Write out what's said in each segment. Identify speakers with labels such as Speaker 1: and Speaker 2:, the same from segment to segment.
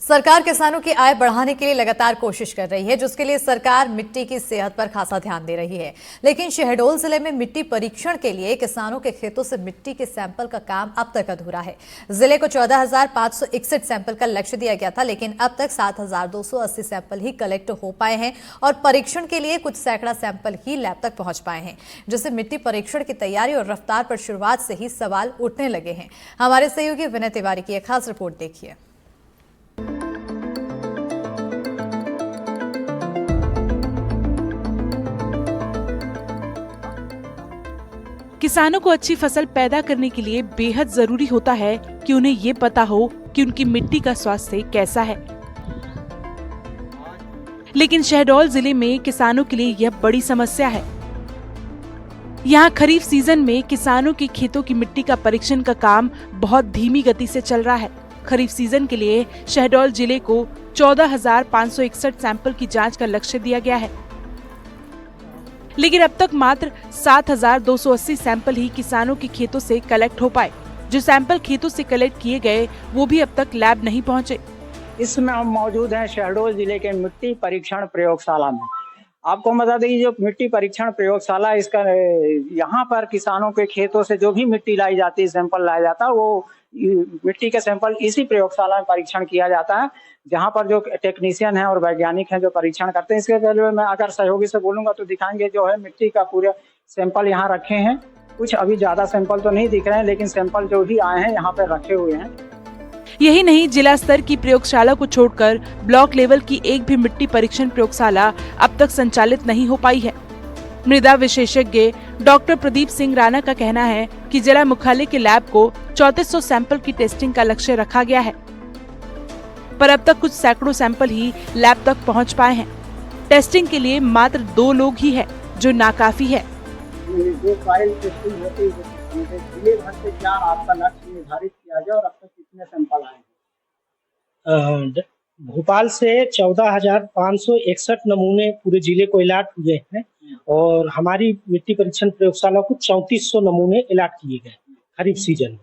Speaker 1: सरकार किसानों की आय बढ़ाने के लिए लगातार कोशिश कर रही है, जिसके लिए सरकार मिट्टी की सेहत पर खासा ध्यान दे रही है। लेकिन शहडोल जिले में मिट्टी परीक्षण के लिए किसानों के खेतों से मिट्टी के सैंपल का काम अब तक अधूरा है। जिले को 14,561 सैंपल का लक्ष्य दिया गया था, लेकिन अब तक 7,280 सैंपल ही कलेक्ट हो पाए हैं और परीक्षण के लिए कुछ सैकड़ा सैंपल ही लैब तक पहुंच पाए हैं, जिससे मिट्टी परीक्षण की तैयारी और रफ्तार पर शुरुआत से ही सवाल उठने लगे हैं। हमारे सहयोगी विनय तिवारी की एक खास रिपोर्ट देखिए।
Speaker 2: किसानों को अच्छी फसल पैदा करने के लिए बेहद जरूरी होता है कि उन्हें ये पता हो कि उनकी मिट्टी का स्वास्थ्य कैसा है। लेकिन शहडोल जिले में किसानों के लिए यह बड़ी समस्या है। यहाँ खरीफ सीजन में किसानों के खेतों की मिट्टी का परीक्षण का काम बहुत धीमी गति से चल रहा है। खरीफ सीजन के लिए शहडोल जिले को 14,561 सैंपल की जांच का लक्ष्य दिया गया है, लेकिन अब तक मात्र 7,280 सैंपल ही किसानों के खेतों से कलेक्ट हो पाए। जो सैंपल खेतों से कलेक्ट किए गए वो भी अब तक लैब नहीं पहुंचे।
Speaker 3: इसमें हम मौजूद हैं शहडोल जिले के मिट्टी परीक्षण प्रयोगशाला में। आपको बता दें जो मिट्टी परीक्षण प्रयोगशाला इसका यहाँ पर किसानों के खेतों से जो भी मिट्टी लाई जाती है, सैंपल लाया जाता है, वो मिट्टी के सैंपल इसी प्रयोगशाला में परीक्षण किया जाता है, जहाँ पर जो टेक्नीशियन है और वैज्ञानिक हैं जो परीक्षण करते हैं। इसके पहले मैं अगर सहयोगी से बोलूंगा तो दिखाएंगे जो है मिट्टी का पूरे सैंपल यहाँ रखे हैं। कुछ अभी ज्यादा सैंपल तो नहीं दिख रहे हैं, लेकिन सैंपल जो भी आए हैं यहाँ पे रखे हुए हैं।
Speaker 2: यही नहीं, जिला स्तर की प्रयोगशाला को छोड़कर ब्लॉक लेवल की एक भी मिट्टी परीक्षण प्रयोगशाला अब तक संचालित नहीं हो पाई है। मृदा विशेषज्ञ डॉक्टर प्रदीप सिंह राणा का कहना है कि जिला मुख्यालय के लैब को 3400 सैंपल की टेस्टिंग का लक्ष्य रखा गया है, पर अब तक कुछ सैकड़ों सैंपल ही लैब तक पहुंच पाए हैं। टेस्टिंग के लिए मात्र 2 लोग ही है, जो नाकाफी है।
Speaker 3: जो सॉइल टेस्टिंग होती है, जिले भर से क्या आपका लक्ष्य निर्धारित किया गया और अब तक कितने सैंपल आए हैं?
Speaker 4: भोपाल से 14,561 नमूने पूरे जिले को अलाट हुए हैं और हमारी मिट्टी परीक्षण प्रयोगशाला को 3400 नमूने अलाट किए गए खरीफ सीजन में,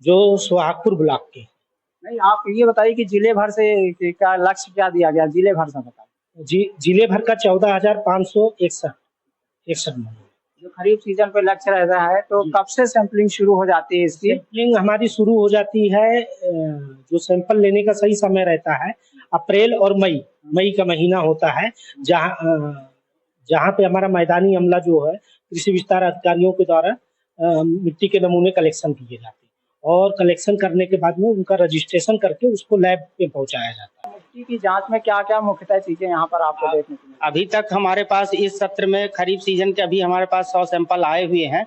Speaker 4: जो सोहागपुर ब्लॉक के।
Speaker 3: नहीं, आप ये बताइए कि जिले भर से क्या लक्ष्य क्या दिया गया, जिले भर से बताइए।
Speaker 4: जिले भर का 14,561 नमूने
Speaker 3: जो खरीफ सीजन पे लक्ष्य रहता है, तो कब से सैंपलिंग शुरू हो जाती है इसकी?
Speaker 4: सैंपलिंग हमारी शुरू हो जाती है, जो सैंपल लेने का सही समय रहता है अप्रैल और मई का महीना होता है, जहाँ पे हमारा मैदानी अमला जो है कृषि विस्तार अधिकारियों के द्वारा मिट्टी के नमूने कलेक्शन किए जाते हैं और कलेक्शन करने के बाद में उनका रजिस्ट्रेशन करके उसको लैब पे पहुंचाया जाता है।
Speaker 3: मिट्टी की जांच में क्या क्या मुख्यतः चीजें यहाँ पर आपको देखने को मिली?
Speaker 5: अभी तक हमारे पास इस सत्र में खरीफ सीजन के अभी हमारे पास 100 सैंपल आए हुए हैं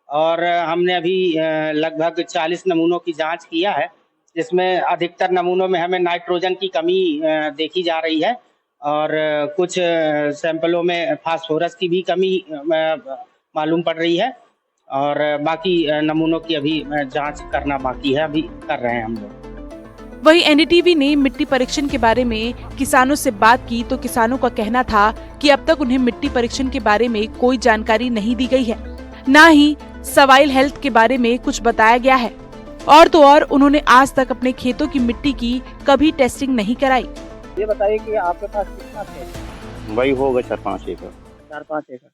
Speaker 5: और हमने अभी लगभग 40 नमूनों की जांच किया है, जिसमें अधिकतर नमूनों में हमें नाइट्रोजन की कमी देखी जा रही है और कुछ सैंपलों में फास्फोरस की भी कमी मालूम पड़ रही है और बाकी नमूनों की अभी जांच करना बाकी है, अभी कर रहे हैं हम लोग।
Speaker 2: वही एनडीटीवी ने मिट्टी परीक्षण के बारे में किसानों से बात की तो किसानों का कहना था कि अब तक उन्हें मिट्टी परीक्षण के बारे में कोई जानकारी नहीं दी गई है, न ही सॉइल हेल्थ के बारे में कुछ बताया गया है, और तो और उन्होंने आज तक अपने खेतों की मिट्टी की कभी टेस्टिंग नहीं कराई।
Speaker 3: ये बताइए कि आपके पास कितना खेत?
Speaker 6: वही होगा 4-5 एकड़।
Speaker 3: 4-5 एकड़।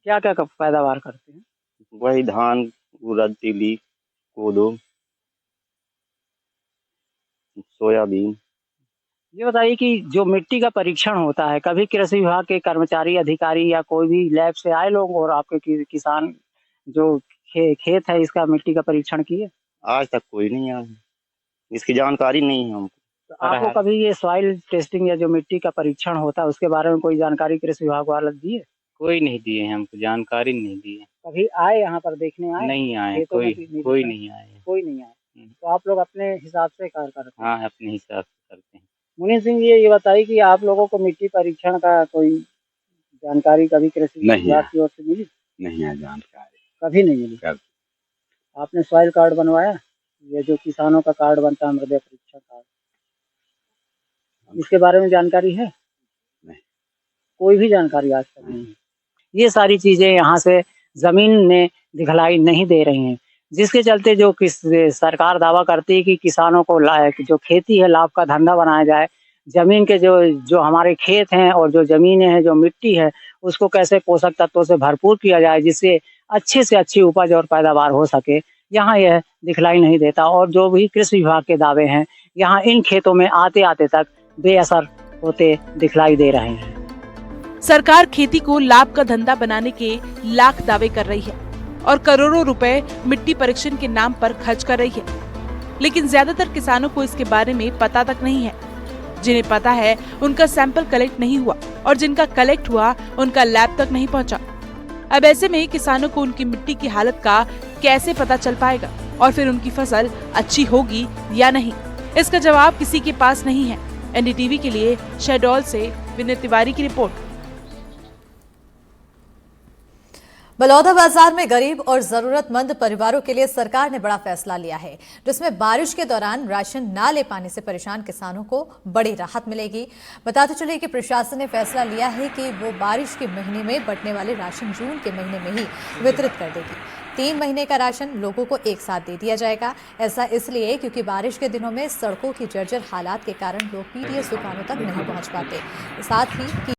Speaker 3: क्या क्या पैदावार करते हैं?
Speaker 6: वही धान, उड़द, तिली, कोदो, सोयाबीन।
Speaker 3: ये बताइए कि जो मिट्टी का परीक्षण होता है, कभी कृषि विभाग के कर्मचारी, अधिकारी या कोई भी लैब से आए लोग और आपके किसान जो खेत है इसका मिट्टी का परीक्षण किए?
Speaker 6: आज तक कोई नहीं आया, इसकी जानकारी नहीं है हमको।
Speaker 3: तो आपको कभी ये सॉइल टेस्टिंग या जो मिट्टी का परीक्षण होता है उसके बारे में कोई जानकारी कृषि विभाग वाले दिए?
Speaker 7: कोई नहीं दिए हैं, हमको जानकारी नहीं दी है।
Speaker 3: कभी आए यहाँ पर देखने आए?
Speaker 7: नहीं आए, कोई नहीं आए।
Speaker 3: कोई नहीं आए। तो आप लोग अपने हिसाब से कार्य करते हैं?
Speaker 7: हाँ, अपने हिसाब से करते हैं।
Speaker 3: मुनीम सिंह जी, ये बताइए कि आप लोगों को मिट्टी परीक्षण का कोई जानकारी कभी कृषि विभाग की ओर से मिली?
Speaker 6: नहीं है जानकारी,
Speaker 3: कभी नहीं मिली। आपने सॉइल कार्ड बनवाया? ये जो किसानों का कार्ड बनता है, मृदा परीक्षण कार्ड, इसके बारे में जानकारी है?
Speaker 6: नहीं,
Speaker 3: कोई भी जानकारी आज तक नहीं है। ये सारी चीजें यहाँ से जमीन ने दिखलाई नहीं दे रही हैं। जिसके चलते जो सरकार दावा करती है कि किसानों को जो खेती है लाभ का धंधा बनाया जाए, जमीन के जो हमारे खेत हैं और जो जमीनें हैं, जो मिट्टी है, उसको कैसे पोषक तत्वों से भरपूर किया जाए जिससे अच्छे से अच्छी उपज और पैदावार हो सके, यहाँ यह दिखलाई नहीं देता। और जो भी कृषि विभाग के दावे हैं, यहाँ इन खेतों में आते आते तक बेअसर होते दिखलाई दे रहे हैं।
Speaker 2: सरकार खेती को लाभ का धंधा बनाने के लाख दावे कर रही है और करोड़ों रुपए मिट्टी परीक्षण के नाम पर खर्च कर रही है, लेकिन ज्यादातर किसानों को इसके बारे में पता तक नहीं है। जिन्हें पता है उनका सैंपल कलेक्ट नहीं हुआ और जिनका कलेक्ट हुआ उनका लैब तक नहीं पहुंचा। अब ऐसे में किसानों को उनकी मिट्टी की हालत का कैसे पता चल पाएगा और फिर उनकी फसल अच्छी होगी या नहीं, इसका जवाब किसी के पास नहीं है। एनडीटीवी के लिए शहडोल से विनय तिवारी की रिपोर्ट।
Speaker 1: बलौदा बाजार में गरीब और जरूरतमंद परिवारों के लिए सरकार ने बड़ा फैसला लिया है, जिसमें बारिश के दौरान राशन ना ले पाने से परेशान किसानों को बड़ी राहत मिलेगी। बताते चले कि प्रशासन ने फैसला लिया है कि वो बारिश के महीने में बंटने वाले राशन जून के महीने में ही वितरित कर देगी। 3 महीने का राशन लोगों को एक साथ दे दिया जाएगा। ऐसा इसलिए क्योंकि बारिश के दिनों में सड़कों की जर्जर हालात के कारण लोग पीडीएस दुकानों तक नहीं पहुंच पाते। साथ ही